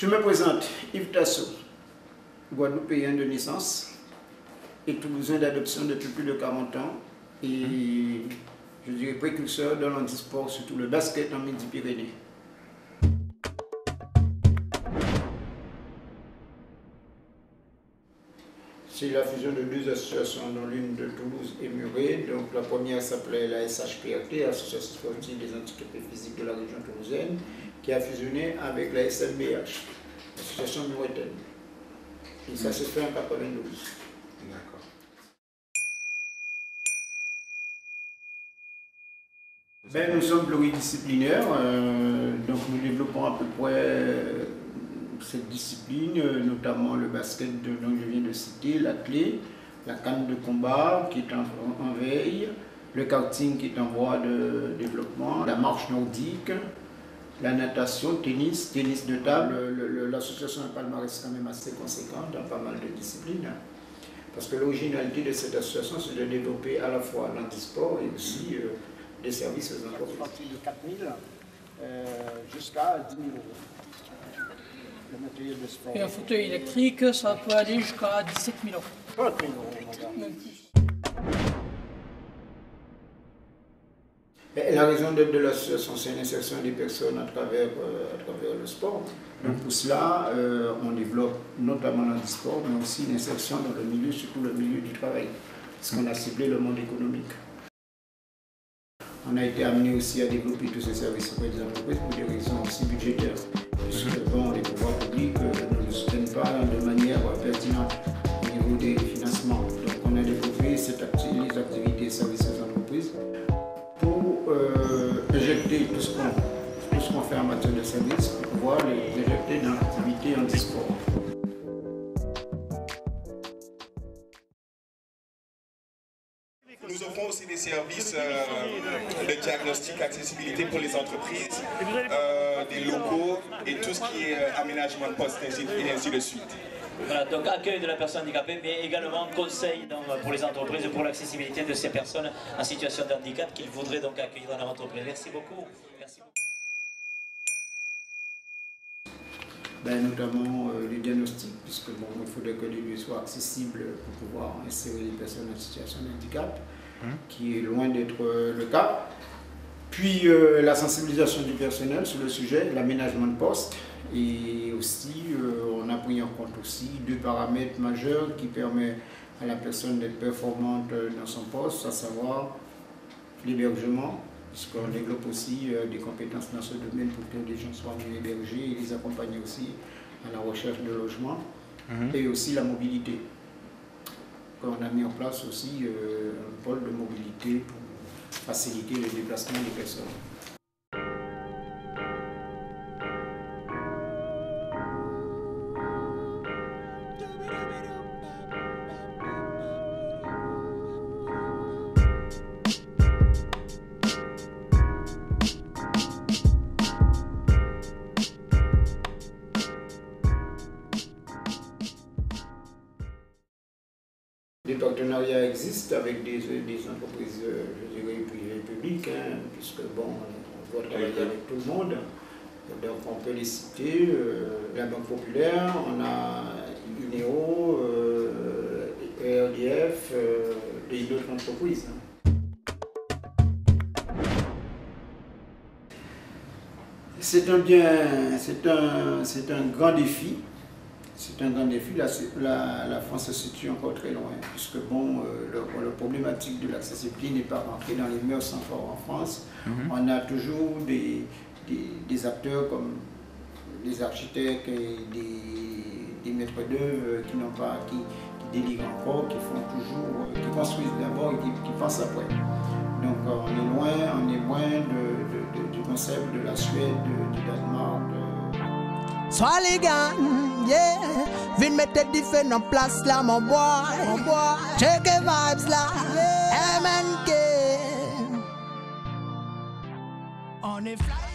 Je me présente, Yves Tasso, Guadeloupéen de naissance et toulousain d'adoption depuis plus de 40 ans et je dirais précurseur dans l'handisport, surtout le basket en Midi-Pyrénées. C'est la fusion de deux associations, dont l'une de Toulouse et Muret. Donc la première s'appelait la SHPRT, Association sportive des handicapés physiques de la région toulousaine, qui a fusionné avec la SMBH, l'association muretaine. Et ça s'est fait en 92. D'accord. Ben, nous sommes pluridisciplinaires, donc nous développons à peu près cette discipline, notamment le basket dont je viens de citer, l'athlé, la canne de combat qui est en veille, le karting qui est en voie de développement, la marche nordique, la natation, tennis de table. L'association a un palmarès quand même assez conséquent dans pas mal de disciplines. Parce que l'originalité de cette association, c'est de développer à la fois l'handisport et aussi des services aux entreprises. À partir de 4 000 jusqu'à 10 000 euros. Le matériel de sport. Et un fauteuil électrique, ça peut aller jusqu'à 17 000 euros. 30 000 euros, Même plus. Et la raison d'être de l'association, c'est l'insertion des personnes à travers le sport. Donc pour cela, on développe notamment l'handisport, mais aussi l'insertion dans le milieu, surtout le milieu du travail, ce qu'on a ciblé le monde économique. On a été amené aussi à développer tous ces services auprès des entreprises pour des raisons aussi budgétaires, puisque bon, les pouvoirs publics ne nous soutiennent pas de manière pertinente au niveau des financements. Donc on a développé les activités et services aux entreprises pour injecter tout ce qu'on fait en matière de services, pour pouvoir les injecter dans l'activité handisport. Nous offrons aussi des services de diagnostic accessibilité pour les entreprises, des locaux et tout ce qui est aménagement de postes et ainsi de suite. Voilà, donc accueil de la personne handicapée, mais également conseil pour les entreprises pour l'accessibilité de ces personnes en situation de handicap qu'ils voudraient donc accueillir dans leur entreprise. Merci beaucoup. Merci beaucoup. Ben, notamment le diagnostic, puisque bon, il faudrait que les lieux soient accessibles pour pouvoir insérer les personnes en situation de handicap, qui est loin d'être le cas. Puis la sensibilisation du personnel sur le sujet, l'aménagement de poste, et aussi on a pris en compte aussi deux paramètres majeurs qui permettent à la personne d'être performante dans son poste, à savoir l'hébergement, puisqu'on développe aussi des compétences dans ce domaine pour que les gens soient mieux hébergés et les accompagner aussi à la recherche de logement, et aussi la mobilité. On a mis en place aussi un pôle de mobilité pour faciliter le déplacement des personnes. Des partenariats existent avec des entreprises, je dirais, privées et publiques, puisque bon, on doit travailler avec tout le monde. Donc on peut les citer, la Banque Populaire, on a INEO, RDF et d'autres entreprises. C'est un grand défi. C'est un grand défi. La France se situe encore très loin, puisque bon, la problématique de l'accessibilité n'est pas rentrée dans les mœurs encore en France. On a toujours des acteurs comme des architectes et des maîtres d'œuvre qui délivrent encore, qui font toujours, qui construisent d'abord et qui pensent après. Donc on est loin du concept de la Suède, du Danemark. Sois les gars, yeah, viens mettre des faits en place là, mon boy, check les vibes là, MNK. On est fly.